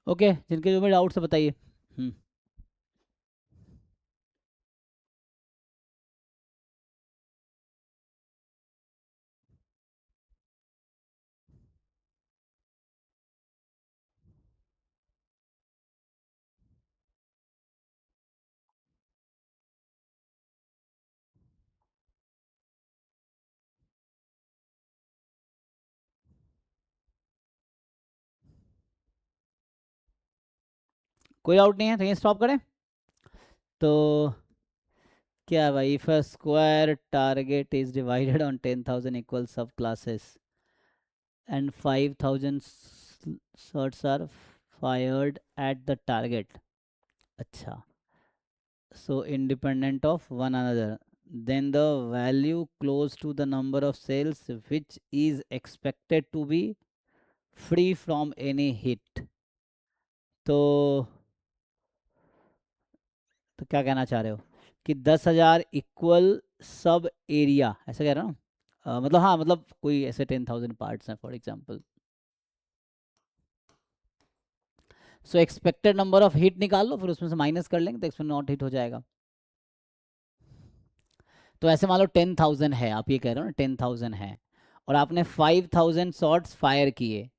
Okay, जिनके जो भी डाउट्स है बताइए। कोई डाउट नहीं है तो ये स्टॉप करें। तो क्या भाई, if a square target is divided on 10,000 equal sub classes and 5,000 shots are fired at the target, अच्छा, so independent of one another, then the value close to the number of cells which is expected to be free from any hit। तो क्या कहना चाह रहे हो कि 10,000 equal सब area, ऐसा कह रहे हो ना? मतलब हाँ, मतलब कोई ऐसे 10,000 पार्ट्स हैं for example, so expected number of hit निकाल लो, फिर उसमें से माइनस कर लेंगे तो एक्सपेक्ट नॉट हिट हो जाएगा। तो ऐसे मान लो 10,000 है, आप ये कह रहे हो ना 10,000 है, और आपने 5,000 शॉट्स फायर किए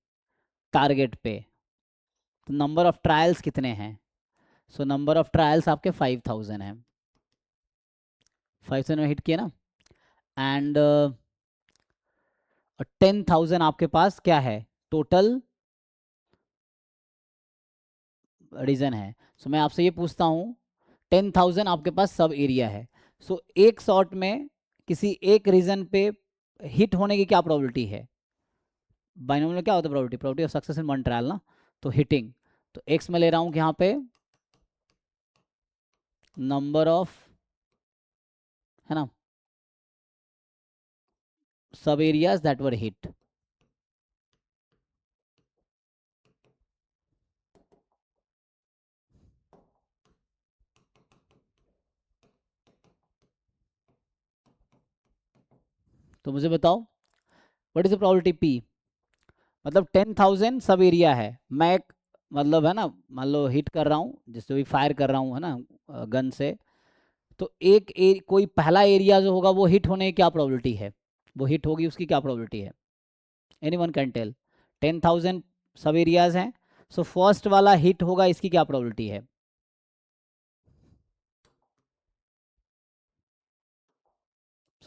टारगेट पे, तो नंबर ऑफ ट्रायल्स कितने हैं? सो नंबर ऑफ ट्रायल्स आपके 5,000 हैं, 5,000 में हिट किए ना, एंड 10,000 आपके पास क्या है टोटल रीजन है। सो मैं आपसे ये पूछता हूँ, 10,000 आपके पास सब एरिया है, सो एक शॉट में किसी एक रीजन पे हिट होने की क्या प्रोबेबिलिटी है? बाइनोमियल में क्या होता है probability? Probability of success in one trial ना, तो हिटिंग, तो एक्स में ले रहा हूँ कि यहाँ पे नंबर ऑफ, है ना, सब एरियाज दैट वर हिट। तो मुझे बताओ what is the probability P? मतलब 10,000 सब एरिया है, मैं एक, मतलब है ना, मान लो हिट कर रहा हूँ, जिससे भी फायर कर रहा हूँ है ना गन से, तो कोई पहला एरिया जो होगा वो हिट होने की क्या प्रोबेबिलिटी है, वो हिट होगी उसकी क्या प्रोबेबिलिटी है? Any one can tell. 10,000 सब एरियाज हैं, सो फर्स्ट वाला हिट होगा, इसकी क्या प्रोबेबिलिटी है?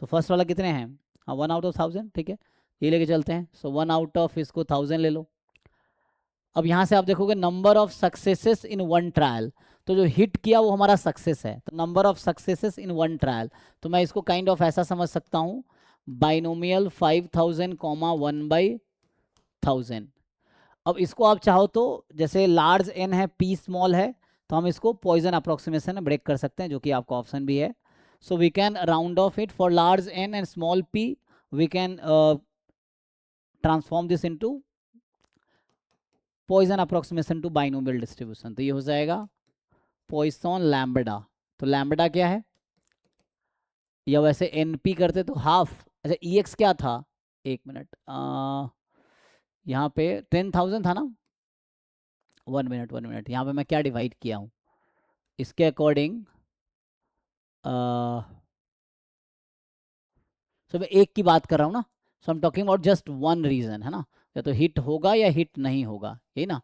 सो फर्स्ट वाला कितने हैं? हाँ, 1 आउट ऑफ 1,000, ठीक है, ये लेके चलते हैं। सो 1 आउट ऑफ इसको 1,000 ले लो। अब यहाँ से आप देखोगे number of successes in one trial, तो जो हिट किया वो हमारा सक्सेस है, तो number of successes in one trial, तो मैं इसको काइंड ऑफ ऐसा समझ सकता हूँ, बाइनोमियल 5,000 कॉमा 1/1000। अब इसको आप चाहो तो, जैसे लार्ज एन है पी स्मॉल है, तो हम इसको पॉइजन अप्रोक्सीमेशन ब्रेक कर सकते हैं, जो कि आपका ऑप्शन भी है। So we can round off it for large n and small p, we can transform this into Poisson approximation to binomial distribution, तो ये हो जाएगा पॉइसन लैम्बडा। तो लैम्बडा क्या है, या वैसे एनपी करते तो हाफ, अच्छा ईएक्स क्या था, एक मिनट, यहाँ पे 10,000 था ना, 1 मिनट 1 मिनट, यहाँ पे मैं क्या डिवाइड किया हूँ इसके अकॉर्डिंग, सो मैं एक की बात कर रहा हूँ ना, so I am talking about just one reason, है ना, या तो हिट होगा या हिट नहीं होगा, यही ना।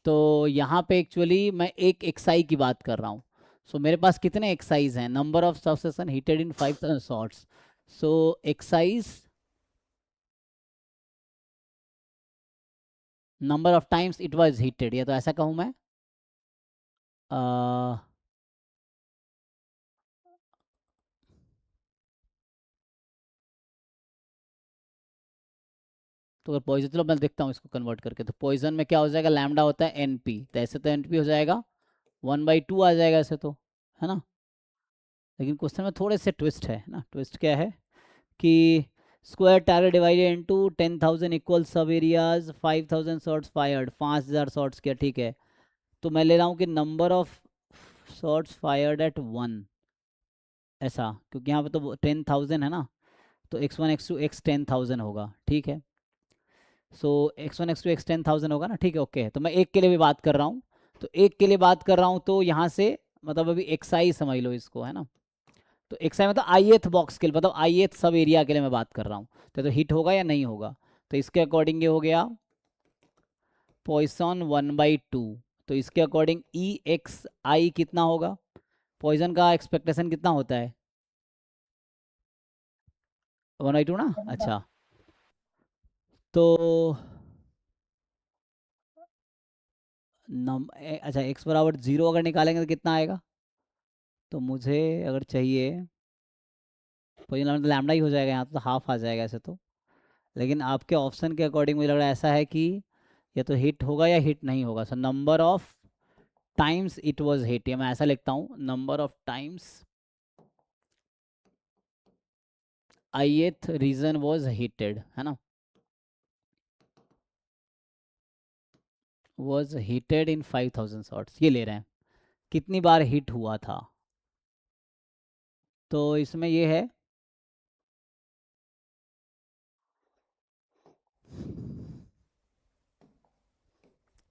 तो यहाँ पे एक्चुअली मैं एक एक्साई की बात कर रहा हूँ। सो मेरे पास कितने एक्साइज हैं, number of subsection hitted in 5,000 shots, so xi is number of times it was hitted, या तो ऐसा कहूँ मैं, अ, तो अगर पॉइजन, चलो मैं देखता हूँ इसको कन्वर्ट करके, तो पॉइजन में क्या हो जाएगा, लैम्डा होता है एनपी, तो ऐसे तो एनपी हो जाएगा 1/2 आ जाएगा ऐसे तो, है ना। लेकिन क्वेश्चन में थोड़े से ट्विस्ट है ना, ट्विस्ट क्या है कि square target divided into 10,000 equal सब एरियाज, 5,000 शॉट्स फायर्ड, 5,000 शॉट्स किया, ठीक है, तो मैं ले रहा हूँ कि number of shots fired eight one, ऐसा, क्योंकि यहाँ पे तो 10,000 है ना, तो x1 x2 x 10,000 होगा, ठीक है। सो x1 x2 x10 1000 होगा ना, ठीक है ओके। तो मैं एक के लिए भी बात कर रहा हूँ, तो एक के लिए बात कर रहा हूँ, तो यहाँ से मतलब अभी xi समझ लो इसको, है ना। तो xi मतलब ith बॉक्स के लिए, मतलब ith सब एरिया के लिए मैं बात कर रहा हूँ। तो हिट होगा या नहीं होगा, तो इसके अकॉर्डिंग ये हो गया पॉइसन 1/2। तो इसके अकॉर्डिंग EXI कितना होगा, पॉइजन का एक्सपेक्टेशन कितना होता है 1/2 ना, अच्छा। तो अच्छा x बराबर 0 अगर निकालेंगे तो कितना आएगा, तो मुझे अगर चाहिए पॉइजन लैम्डा ही हो जाएगा, यहाँ तो हाफ आ जाएगा ऐसे तो। लेकिन आपके ऑप्शन के अकॉर्डिंग मुझे लग रहा है ऐसा है कि या तो हिट होगा या हिट नहीं होगा। So number of times it was hit, या मैं ऐसा लिखता हूँ number of times ith region was hitted, है ना, वाज हिटेड इन 5000 शॉट्स, ये ले रहे हैं कितनी बार हिट हुआ था। तो इसमें ये है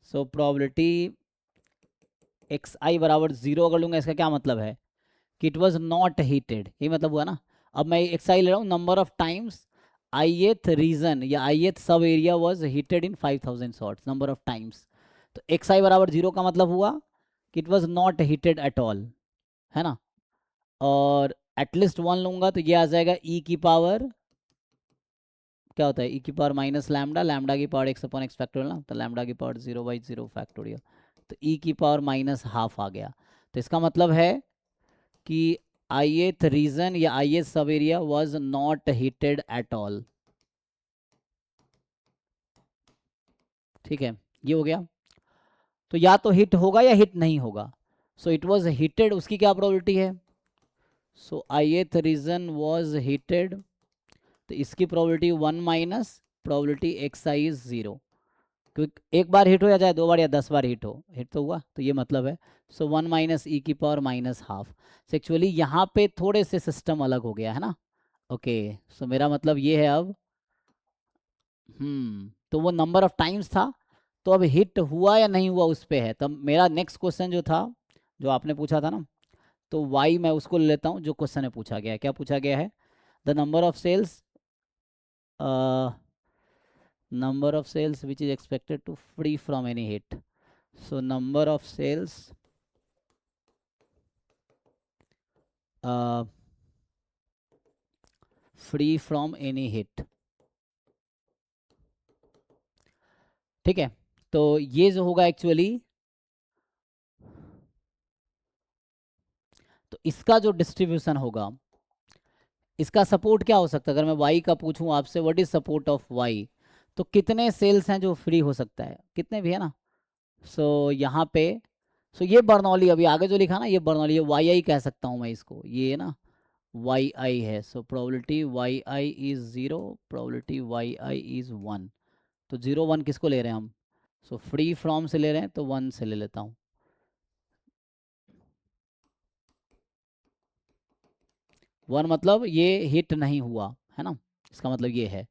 सो प्रोबेबिलिटी xi बराबर 0 अगर लूँगा, इसका क्या मतलब है कि इट वाज नॉट हीटेड, ये मतलब हुआ ना। अब मैं xi ले रहा हूँ number of times ith region या ith sub area was hitted in 5000 shots, number of times. तो xi बराबर 0 का मतलब हुआ कि it was not hitted at all, है ना। और एटलीस्ट 1 लूँगा तो ये आ जाएगा e की पावर, क्या होता है e की पावर माइनस लैम्डा, लैम्डा की पावर x/x फैक्टोरियल ना, तो लैम्डा की पावर 0/0 फैक्टोरियल, तो e की पावर माइनस हाफ आ गया। तो इसका मतलब है कि ith रीजन या ith sub area was not hitted at all, ठीक है, ये हो गया। तो या तो हिट होगा या हिट नहीं होगा। सो इट वाज हिटेड, उसकी क्या प्रोबेबिलिटी है, सो ith रीजन वाज हिटेड, तो इसकी probability 1 minus probability xi is 0, क्योंकि एक बार हिट हो या चाहे 2 बार या 10 बार हिट हो, हिट तो हुआ, तो ये मतलब है। सो 1 माइनस ई की पावर माइनस हाफ। एक्चुअली यहाँ पे थोड़े से सिस्टम अलग हो गया है ना, ओके। सो मेरा मतलब ये है अब, तो वो नंबर ऑफ टाइम्स था, तो अब हिट हुआ या नहीं हुआ उस पे है। तब मेरा नेक्स्ट क्वेश्चन जो था, जो आपने पूछा था ना, तो वाई मैं उसको ले लेता हूँ जो क्वेश्चन में पूछा गया है। क्या पूछा गया है, the number of sales number of sales which is expected to free from any hit. So number of sales free from any hit, ठीक है। तो ये जो होगा एक्चुअली, तो इसका जो डिस्ट्रीब्यूशन होगा, इसका सपोर्ट क्या हो सकता है, अगर मैं y का पूछूं आपसे what is support of y, तो कितने सेल्स हैं जो फ्री हो सकता है, कितने भी है ना। सो यहाँ पे ये बर्नौली, अभी आगे जो लिखा ना ये बर्नौली, ये वाई आई कह सकता हूँ मैं इसको, ये ना वाई आई है। So probability Y I is 0, probability Y I is 1। तो 0 1 किसको ले रहे हैं हम, सो फ्री फ्रॉम से ले रहे हैं, तो 1 से ले लेता हूँ। 1 मतलब ये हिट नहीं हुआ, है ना, इसका मतलब ये है।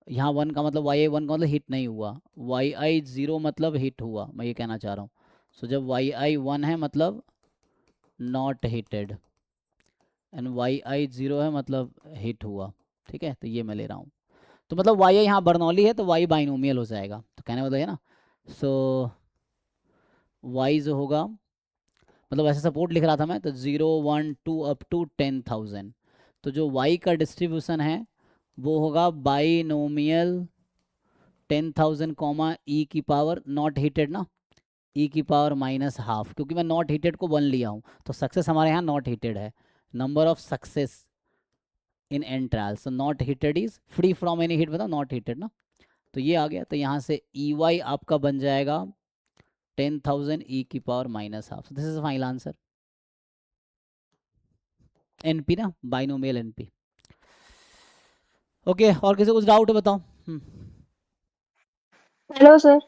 यहाँ 1 का मतलब वाई आई 1 का मतलब हिट नहीं हुआ, वाई आई 0 मतलब हिट हुआ, मैं ये कहना चाह रहा हूँ। सो जब वाई आई 1 है मतलब नॉट हिटेड, एंड वाई आई 0 है मतलब हिट हुआ, ठीक है। तो ये मैं ले रहा हूँ, तो मतलब वाई आई यहाँ बर्नौली है तो वाई बाइनोमियल हो जाएगा, तो कहने मतलब है ना। सो वाई जो होगा, मतलब ऐसे सपोर्ट लिख रहा था मैं, तो 0 1 2 अप टू 10,000। तो जो वाई का डिस्ट्रीब्यूशन है वो होगा बाइनोमियल 10,000 कॉमा ई की पावर नॉट हिटेड ना, ई की पावर माइनस हाफ, क्योंकि मैं नॉट हिटेड को 1 लिया हूँ, तो सक्सेस हमारे यहाँ नॉट हिटेड है। Number of success in n trial, so not hitted is free from any hit, बताओ नॉट हिटेड ना। तो ये आ गया, तो यहाँ से ई वाई आपका बन जाएगा 10,000 ई की power minus half. This is final answer, NP ना, बाइनोमियल एनपी। ओके, और किसी को कुछ डाउट है बताओ। Hello sir.